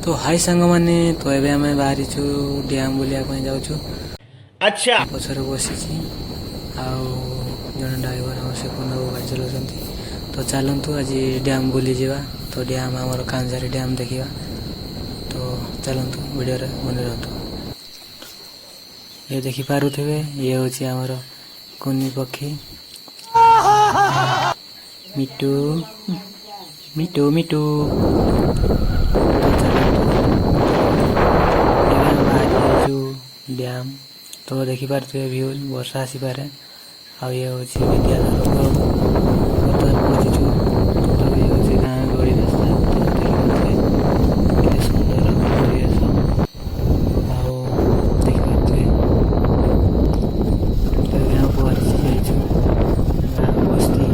तो हाई सांग मैंने तो एबे आम बाहरी डैम बुलिया जाऊँ। अच्छा पछर बसी जन ड्राइवर हम से पुनः गाड़ी चलाउछन्ति। तो चलतु आज डैम बुली जावा। तो डैम आमर कांझारी डैम देखा। तो चलतु वीडियो बन रहतु। ये देखि पारुथिबे ये होछि आमर कुनी पक्षी मिटू मिटू मिटू। डैम तो देखी पारे व्यू वर्षा आसीपे आ ये हूँ विद्याधर बर्तमान पहुँचीचु। तो ये हूँ गाँ गहली रास्ता। तो देखिए सुंदर परिवेश देखिए गाँ पहुँची जाइए। गाँ बस्ती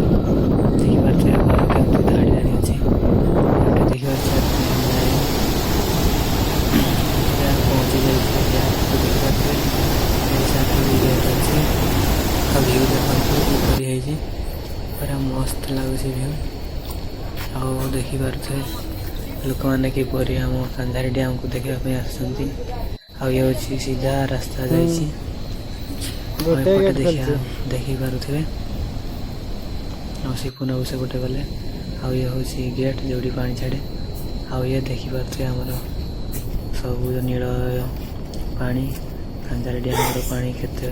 देखिए घर केमती धाड़ी धाड़ी अच्छे देखिए पहुँची जाइए। व्यू देखते पूरा मस्त लगुच व्यू आ देखिपे लोक मैंने किपर आम कांझारी डैम को देखापी आसुँच। ये हूँ सीधा रास्ता जापटे देखिपे सिपुना से गोटे गले ये हूँ गेट जो पानी छाड़े ये देखिपे आमर सब नील पानी कांझारी डैम पानी केते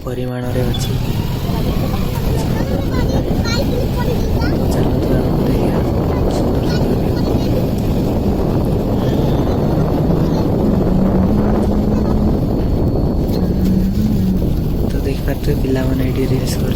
परिमाण रे अच्छी। चलते देखिए तो देखिए पिला मैंने रील्स कर